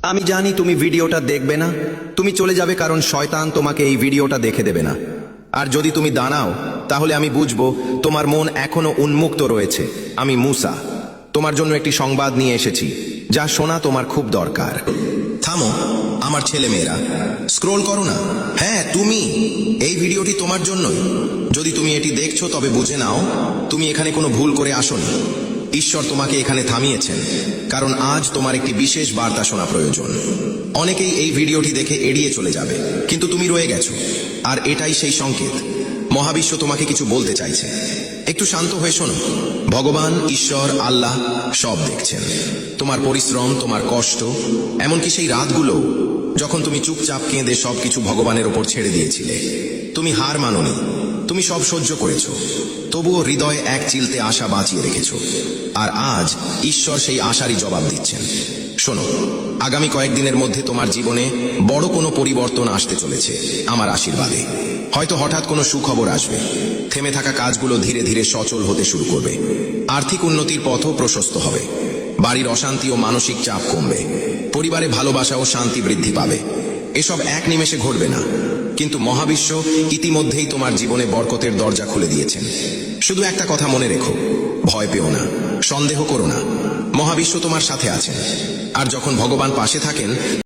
আমি জানি তুমি ভিডিওটা দেখবে না, তুমি চলে যাবে কারণ শয়তান তোমাকে এই ভিডিওটা দেখে দেবে না। আর যদি তুমি দাঁড়াও তাহলে আমি বুঝবো তোমার মন এখনো উন্মুক্ত রয়েছে। আমি মুসা, তোমার জন্য একটি সংবাদ নিয়ে এসেছি যা শোনা তোমার খুব দরকার। থামো আমার ছেলে মেয়েরা, স্ক্রোল করো না। হ্যাঁ তুমি, এই ভিডিওটি তোমার জন্যই। যদি তুমি এটি দেখছো তবে বুঝে নাও তুমি এখানে কোনো ভুল করে আসোনি। ঈশ্বর তোমাকে এখানে থামিয়েছেন কারণ আজ তোমার একটি বিশেষ বার্তা শোনা প্রয়োজন। অনেকেই এই ভিডিওটি দেখে এড়িয়ে চলে যাবে, কিন্তু তুমি রয়ে গেছো, আর এটাই সেই সংকেত। মহাবিশ্ব তোমাকে কিছু বলতে চাইছে। একটু শান্ত হয়ে শোনো। ভগবান, ঈশ্বর, আল্লাহ সব দেখছেন তোমার পরিশ্রম, তোমার কষ্ট, এমনকি সেই রাতগুলো যখন তুমি চুপচাপ কেঁদে সবকিছু ভগবানের ওপর ছেড়ে দিয়েছিলে। তুমি হার মানোনি, তুমি সব সহ্য করেছো, তবুও হৃদয়ে এক চিলতে আশা বাঁচিয়ে রেখেছো। আর আজ ঈশ্বর সেই আশারই জবাব দিচ্ছেন। শোনো, আগামী কয়েকদিনের মধ্যে তোমার জীবনে বড় কোনো পরিবর্তন আসতে চলেছে আমার আশীর্বাদে। হয়তো হঠাৎ কোনো সুখবর আসবে, থেমে থাকা কাজগুলো ধীরে ধীরে সচল হতে শুরু করবে, আর্থিক উন্নতির পথও প্রশস্ত হবে, বাড়ির অশান্তি ও মানসিক চাপ কমবে, পরিবারে ভালোবাসা ও শান্তি বৃদ্ধি পাবে। এসব এক নিমেষে ঘটবে না, কিন্তু মহাবিশ্ব ইতিমধ্যেই তোমার জীবনে বরকতের দরজা খুলে দিয়েছেন। শুধু একটা কথা মনে রেখো, ভয় পেও না, সন্দেহ করো না। মহাবিশ্ব তোমার সাথে আছেন, আর যখন ভগবান পাশে থাকেন